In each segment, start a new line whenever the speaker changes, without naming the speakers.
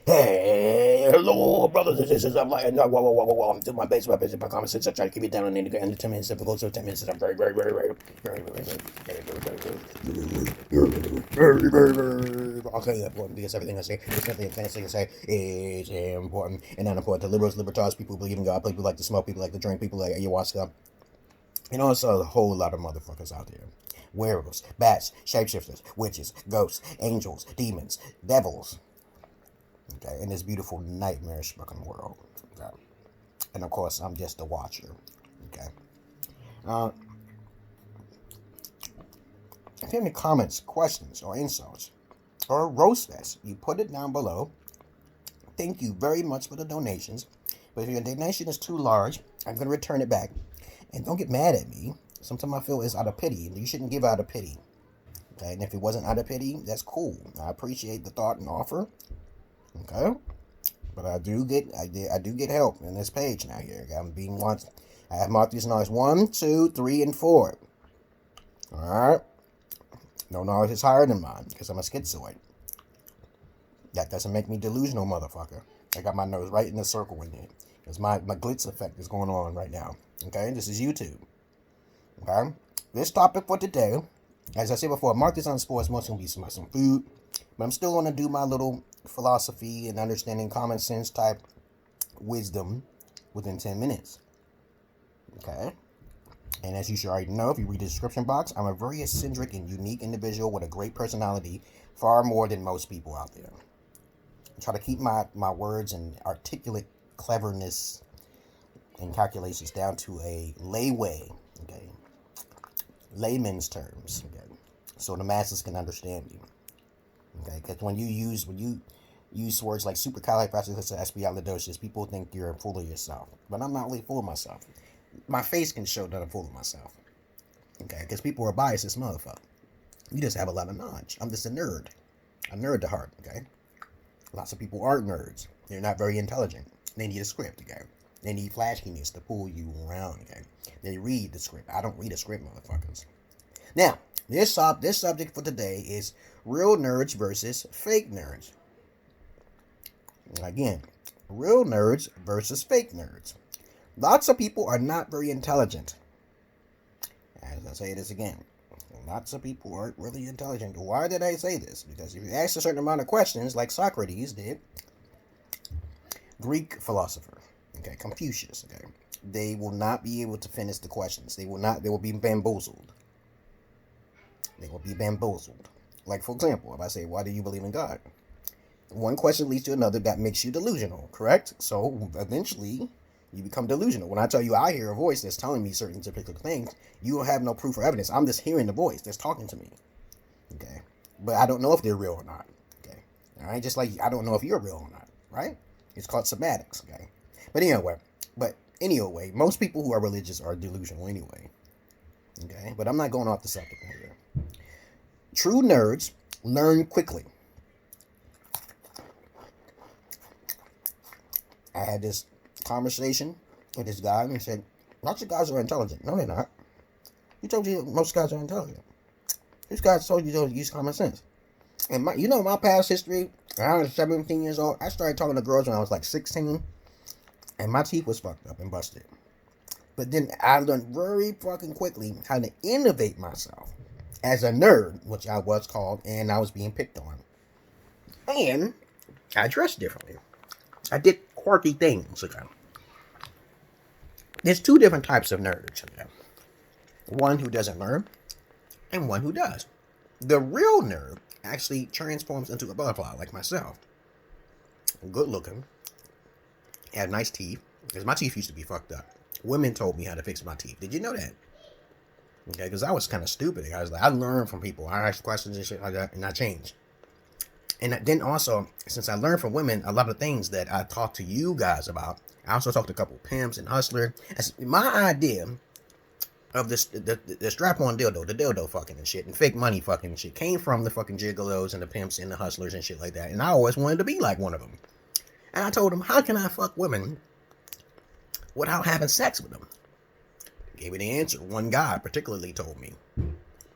Hey, hello, brothers and sisters. I'm like, no, whoa. I'm doing my best, my comment sense. I try to keep it down in the 10 minutes. If it goes to 10 minutes, I'm very, okay, important because everything I say, especially things I say, is important and not important. The liberals, libertarians, people who believe in God, people like to smoke, people like to drink, people like ayahuasca, and also a whole lot of motherfuckers out there. Werewolves, bats, shapeshifters, witches, ghosts, angels, demons, devils. Okay, in this beautiful nightmarish fucking world. Okay. And of course, I'm just a watcher. Okay. If you have any comments, questions, or insults, or roast fest, you put it down below. Thank you very much for the donations. But if your donation is too large, I'm going to return it back. And don't get mad at me. Sometimes I feel it's out of pity. You shouldn't give out of pity. Okay, and if it wasn't out of pity, that's cool. I appreciate the thought and offer. Okay, but I do get help in this page now. Here, I'm being watched. I have marked these knowledge 1, 2, 3, and 4. All right, no knowledge is higher than mine because I'm a schizoid. That doesn't make me delusional, motherfucker. I got my nose right in the circle in here because my glitz effect is going on right now. Okay, this is YouTube. Okay, this topic for today, as I said before, mark this on sports. Most gonna be some food, but I'm still gonna do my little philosophy and understanding common sense type wisdom within 10 minutes. Okay? And as you should already know, if you read the description box, I'm a very eccentric and unique individual with a great personality, far more than most people out there. I try to keep my words and articulate cleverness and calculations down to a layway, okay? Layman's terms, okay? So the masses can understand me. Okay, because when you use words like supercalifragilisticexpialidocious, people think you're full of yourself. But I'm not really full of myself. My face can show that I'm full of myself. Okay, because people are biased as motherfucker. You just have a lot of knowledge. I'm just a nerd to heart. Okay, lots of people aren't nerds. They're not very intelligent. They need a script. Okay, they need flashiness to pull you around. Okay, they read the script. I don't read a script, motherfuckers. Now, this subject for today is real nerds versus fake nerds. Again, real nerds versus fake nerds. Lots of people are not very intelligent. As I say this again, lots of people aren't really intelligent. Why did I say this? Because if you ask a certain amount of questions, like Socrates did, Greek philosopher, okay, Confucius, okay, they will not be able to finish the questions. They will be bamboozled. They will be bamboozled. Like, for example, if I say, why do you believe in God? One question leads to another that makes you delusional, correct? So, eventually, you become delusional. When I tell you I hear a voice that's telling me certain particular things, you don't have no proof or evidence. I'm just hearing the voice that's talking to me, okay? But I don't know if they're real or not, okay? All right? Just like I don't know if you're real or not, right? It's called semantics, okay? But anyway, most people who are religious are delusional anyway, okay? But I'm not going off the subject here. True nerds learn quickly. I had this conversation with this guy and he said, lots of guys are intelligent. No, they're not. He told you most guys are intelligent. This guy told you to use common sense. And my past history, when I was 17 years old, I started talking to girls when I was like 16, and my teeth was fucked up and busted. But then I learned very fucking quickly how to innovate myself as a nerd, which I was called, and I was being picked on. And I dressed differently. I did quirky things. Okay. There's two different types of nerds. Okay. One who doesn't learn, and one who does. The real nerd actually transforms into a butterfly, like myself. Good looking. Had nice teeth, because my teeth used to be fucked up. Women told me how to fix my teeth. Did you know that? Okay, because I was kind of stupid. I learned from people. I asked questions and shit like that, and I changed. And then also, since I learned from women a lot of things that I talked to you guys about, I also talked to a couple pimps and hustlers. My idea of this, the strap-on dildo, the dildo fucking and shit, and fake money fucking and shit, came from the fucking gigolos and the pimps and the hustlers and shit like that. And I always wanted to be like one of them. And I told them, how can I fuck women without having sex with them? Gave me the answer. One guy particularly told me,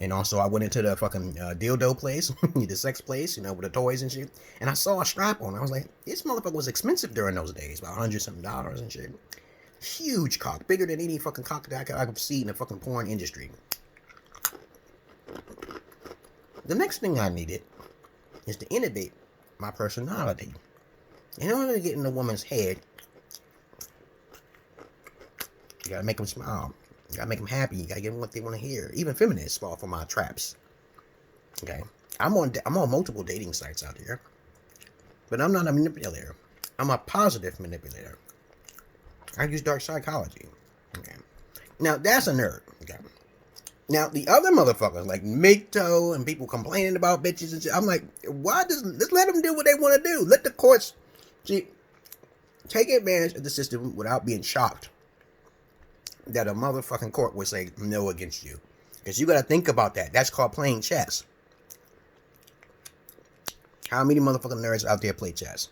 And also, I went into the fucking dildo place, the sex place, with the toys and shit. And I saw a strap on. I was like, this motherfucker was expensive during those days, about $100 something and shit. Huge cock, bigger than any fucking cock that I could see in the fucking porn industry. The next thing I needed is to innovate my personality. In order to get in a woman's head, you gotta make them smile. You gotta make them happy. You gotta give them what they want to hear. Even feminists fall for my traps. Okay, I'm on multiple dating sites out here, but I'm not a manipulator. I'm a positive manipulator. I use dark psychology. Okay, now that's a nerd. Okay, now the other motherfuckers like Mikto and people complaining about bitches and shit. I'm like, why just let them do what they want to do? Let the courts take advantage of the system without being shocked that a motherfucking court would say no against you. Because you got to think about that. That's called playing chess. How many motherfucking nerds out there play chess?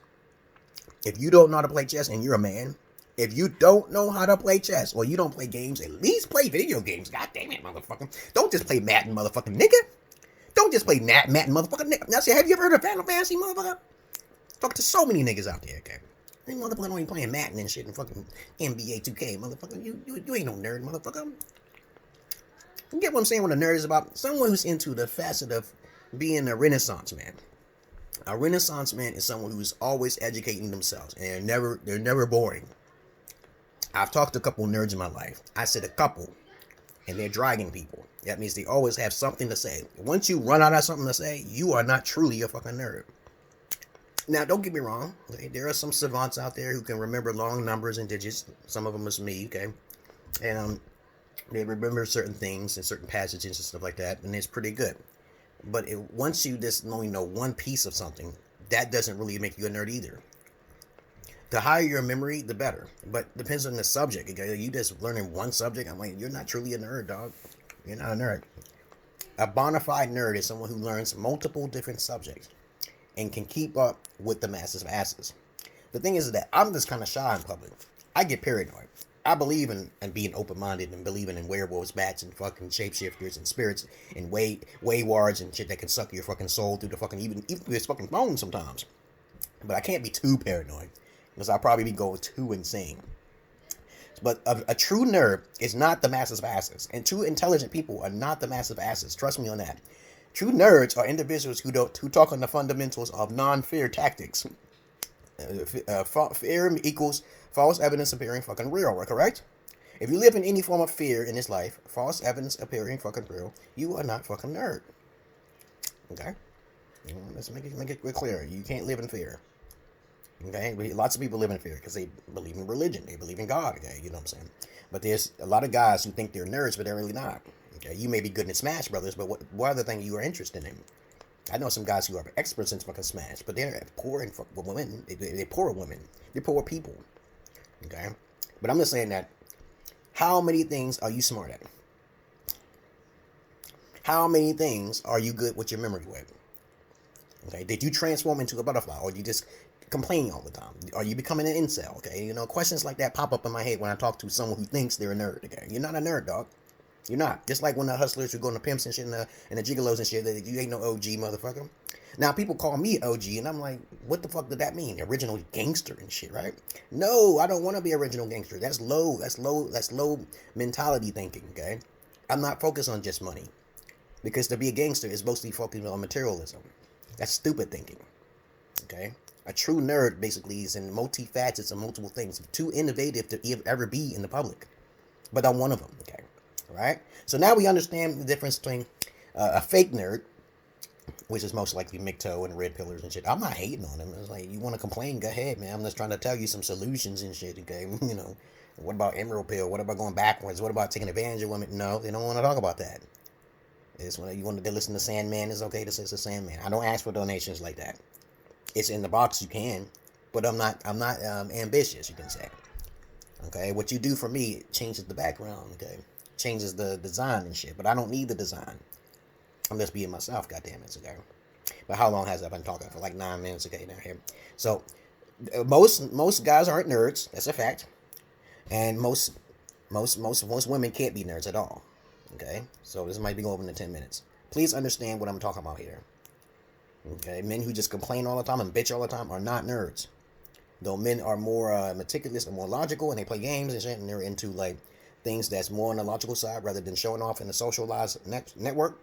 If you don't know how to play chess and you're a man, if you don't know how to play chess or you don't play games, at least play video games. God damn it, motherfucker. Don't just play Madden, motherfucking nigga. Don't just play Madden, motherfucking nigga. Now, see, have you ever heard of Final Fantasy, motherfucker? Talk to so many niggas out there, okay? They motherfucker don't even playing Madden and shit and fucking NBA 2K, motherfucker. You ain't no nerd, motherfucker. You get what I'm saying? What a nerd is about? Someone who's into the facet of being a Renaissance man. A Renaissance man is someone who's always educating themselves, and they're never boring. I've talked to a couple nerds in my life. I said a couple, and they're dragging people. That means they always have something to say. Once you run out of something to say, you are not truly a fucking nerd. Now, don't get me wrong. Okay? There are some savants out there who can remember long numbers and digits. Some of them is me, okay? And they remember certain things and certain passages and stuff like that, and it's pretty good. But once you just only know one piece of something, that doesn't really make you a nerd either. The higher your memory, the better. But depends on the subject. Okay? You just learning one subject, I'm like, you're not truly a nerd, dog. You're not a nerd. A bona fide nerd is someone who learns multiple different subjects and can keep up with the masses of asses. The thing is that I'm just kind of shy in public. I get paranoid. I believe in being open-minded and believing in werewolves, bats, and fucking shapeshifters and spirits and waywards and shit that can suck your fucking soul through the fucking even through this fucking phone sometimes. But I can't be too paranoid because I'll probably be going too insane. But a true nerd is not the masses of asses, and true intelligent people are not the massive asses. Trust me on that. True nerds are individuals who talk on the fundamentals of non-fear tactics. Fear equals false evidence appearing fucking real, correct? If you live in any form of fear in this life, false evidence appearing fucking real, you are not fucking nerd. Okay? Let's make it clear. You can't live in fear. Okay? Lots of people live in fear because they believe in religion. They believe in God. Okay? You know what I'm saying? But there's a lot of guys who think they're nerds, but they're really not. Okay? You may be good in Smash Brothers, but what other thing you are interested in? I know some guys who are experts in fucking Smash, but they're poor and women. They're poor women. They're poor people. Okay? But I'm just saying that, how many things are you smart at? How many things are you good with your memory with? Okay? Did you transform into a butterfly, or you just complain all the time? Are you becoming an incel? Okay? You know, questions like that pop up in my head when I talk to someone who thinks they're a nerd. Okay? You're not a nerd, dog. You're not. Just like when the hustlers who go into pimps and shit and the gigolos and shit, you ain't no OG, motherfucker. Now, people call me OG, and I'm like, what the fuck did that mean? Original gangster and shit, right? No, I don't want to be original gangster. That's low. That's low mentality thinking, okay? I'm not focused on just money. Because to be a gangster is mostly focused on materialism. That's stupid thinking, okay? A true nerd, basically, is in multi-facets of multiple things. Too innovative to ever be in the public. But I'm one of them, okay? Right? So now we understand the difference between a fake nerd, which is most likely Mikto and Red Pillars and shit. I'm not hating on them. It's like, you want to complain, go ahead, man. I'm just trying to tell you some solutions and shit, okay? You know, what about Emerald Pill? What about going backwards? What about taking advantage of women? No, they don't want to talk about that. It's when you want to listen to Sandman, it's okay to listen to Sandman. I don't ask for donations like that. It's in the box, you can, but I'm not ambitious, you can say. Okay, what you do for me changes the background, okay? Changes the design and shit, but I don't need the design. I'm just being myself, goddammit, okay? But how long has I been talking? For like 9 minutes, okay, now here. So, most guys aren't nerds, that's a fact. And most women can't be nerds at all. Okay, so this might be going into 10 minutes. Please understand what I'm talking about here. Okay, men who just complain all the time and bitch all the time are not nerds. Though men are more meticulous and more logical, and they play games and shit, and they're into like things that's more on the logical side rather than showing off in the socialized network.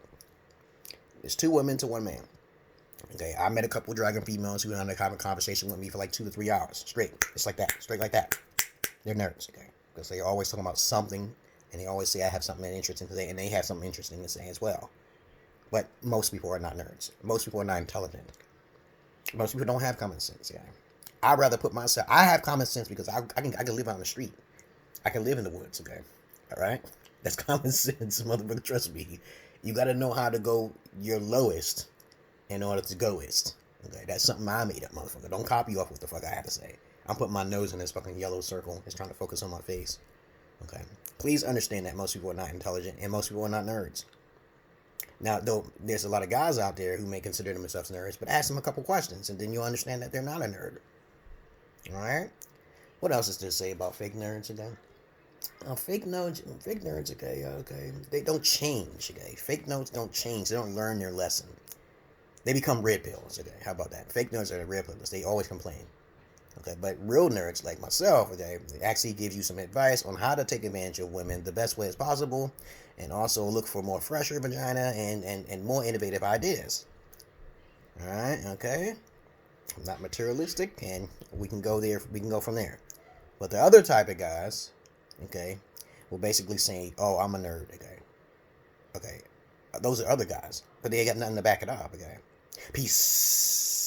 It's 2 women to 1 man. Okay, I met a couple dragon females who had a conversation with me for like 2 to 3 hours straight. It's like that, straight like that. They're nerds, okay, because they're always talking about something, and they always say I have something interesting to say, and they have something interesting to say as well. But most people are not nerds. Most people are not intelligent. Most people don't have common sense. Yeah, I'd rather put myself. I have common sense because I can live on the street. I can live in the woods. Okay, all right. That's common sense, motherfucker. Trust me. You got to know how to go your lowest in order to goest. Okay, that's something I made up, motherfucker. Don't copy off what the fuck I have to say. I'm putting my nose in this fucking yellow circle. It's trying to focus on my face. Okay, please understand that most people are not intelligent and most people are not nerds. Now, though, there's a lot of guys out there who may consider themselves nerds, but ask them a couple questions, and then you'll understand that they're not a nerd. All right? What else is there to say about fake nerds again? Fake nerds, okay. They don't change, okay? Fake nerds don't change. They don't learn their lesson. They become red pills, okay? How about that? Fake nerds are the red pills. They always complain. Okay, but real nerds like myself, okay, actually gives you some advice on how to take advantage of women the best way as possible, and also look for more fresher vagina and more innovative ideas. All right, okay. I'm not materialistic, and we can go there. We can go from there. But the other type of guys, okay, will basically say, "Oh, I'm a nerd." Okay. Those are other guys, but they got nothing to back it up. Okay. Peace.